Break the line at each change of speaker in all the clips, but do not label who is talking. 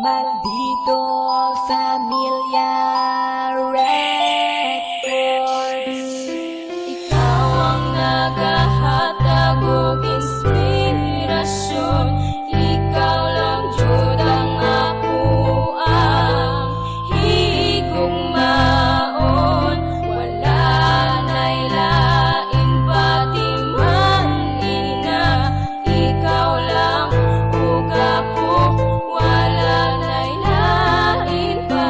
Maldito Familia Records. Ikaw ang nagahatag og inspirasyon. Ikaw lang jud ang ako ang higugmaon. Wala na'y lain pati man ina. Ikaw lang ug ako. Wala na'y lain pa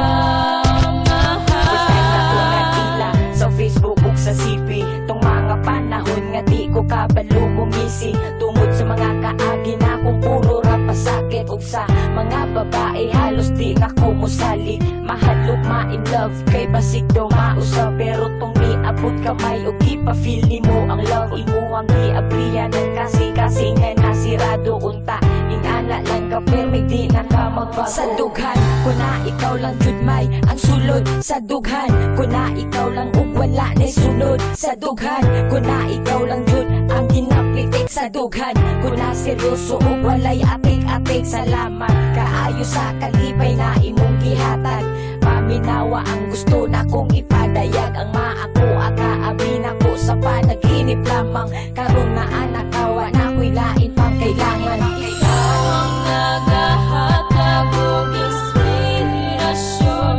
mahal.
Sa Facebook ug sa CP tong mga panahon nga di ko kabalo bumisi tungod sa mga kaagi na kung puro ra pasakit ug sa mga babae halos di na ko musali. Mahalok ma-in love kay basig daw mausa pero tong niabot kamay ug ipa-feel nimo ang love imo ang giabrihan ng kasi nga nasirado unta ingana lang ka permi di na ka magbago. Sa dughan kuna ikaw lang jud may ang sulod sa dughan kuna ikaw lang ug wala na sunod sa dughan kuna ikaw lang jud ang ginapitik sa dughan kuna seryoso ug walay atik-atik. Salamat kaayo sa kalipay na imong gihatag. Paminawa ang gusto na kong ipadayag ang maako akaabi nako sa panaginip lamang karon na anak kawa na ko'y lain pang kailangan.
Ikaw ang nagahatag og inspirasyon.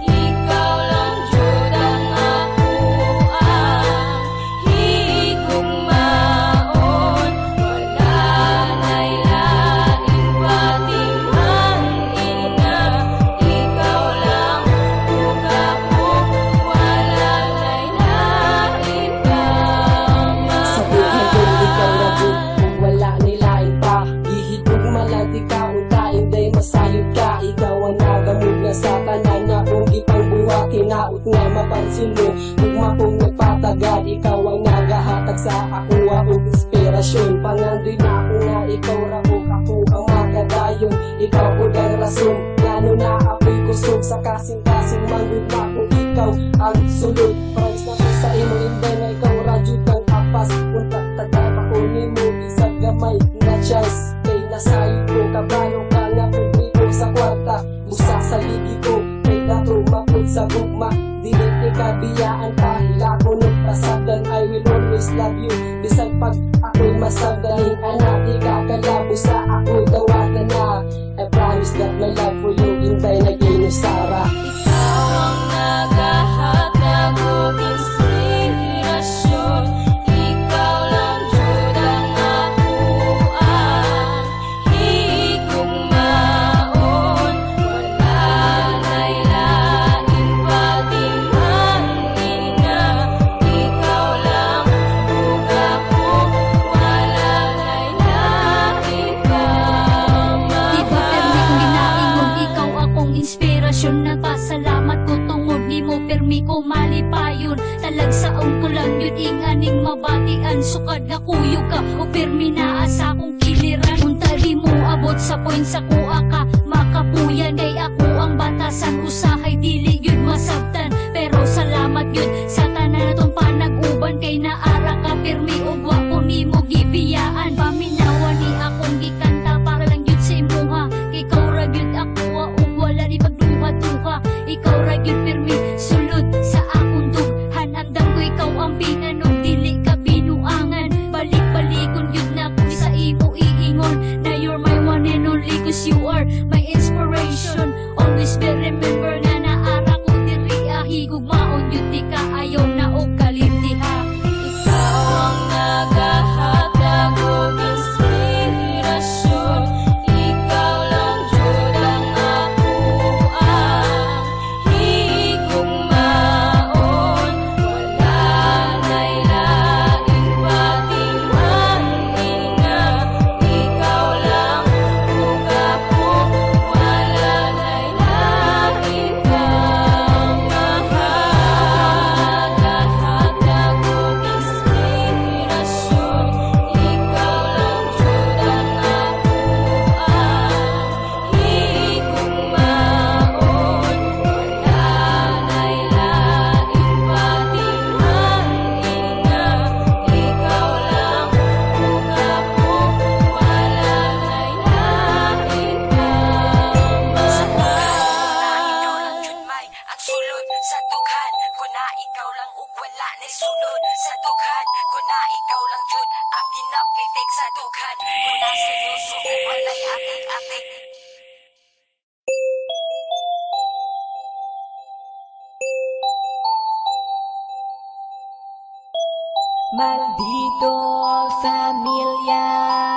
Ikaw lang jud ang ako ang higugmaon. Wala na'y lain pati man ina. Ikaw lang ug ako. Wala na'y lain pa
Sa bukid ko ikaw na jud kung wala nilain pa. Gihigog malati ka unta inday masayod ka. Ikaw ang nagamod na sa tanan nga kung gipangbuwa kinaot nga mapansin mo. Tugma kong nagpatagad ikaw ang nagahatag sa ako ang inspirasyon. Pangandoy na ako nga ikaw ra ug ako ang makadayon. Ikaw po ang rason ngano na ako'y kusog sa kasing-kasing manggod na kung ikaw ang sulod. Praise na ko sa imo inday na ikaw ra jud kang kapas. Unta tagal ako nimo isang gamay na chance kay nasayod ko kabalo ka nga publi ko sa kwarta. Busa sa ligi ko kay dato mapud sa gugma. Dili kay kabiyaan pa hila ko nagpasagdan. I will always love you bisag pag ako'y masagdaling anak. Di ka kalabo sa ako dawatan na. I promise that my love for you inday na ginusara.
Ikaw ang nagahatag og inspirasyon. Ikaw lang jud ang ako ang higugmaon. Wala na'y lain pati man ina. Ikaw lang ug ako. Wala na'y lain pa
Di ba permi kong ginaingon ikaw akong inspirasyon. Nagpasalamat ko tungod nimo permi ko malipayon. Talagsaon ko lang yun inganing mabatian. Sukad na kuyo ka o permi naa sa akong kiliran. Unta di mo abot sa point sa kuha ka makapuyan. Kay ako ang batasan usahay dili yun masabtan. Pero salamat yun sa tanan natong panag-uban. Kay naara ka permi o wapo nimo gibiyaan. Paminawa ni akong gikanta para lang yun sa imuha. Ikaw ra gyud ako ug wala ni pagduha-duha. Ikaw ra gyud permi sulod sa akong dughan. Andam ko ikaw ang pingan ug dili ka binuangan. Balik-balikon gyud na ko sa imo iingon na you're my one and only 'cause you are my inspiration. Always be remember nga naara
Maldito familia.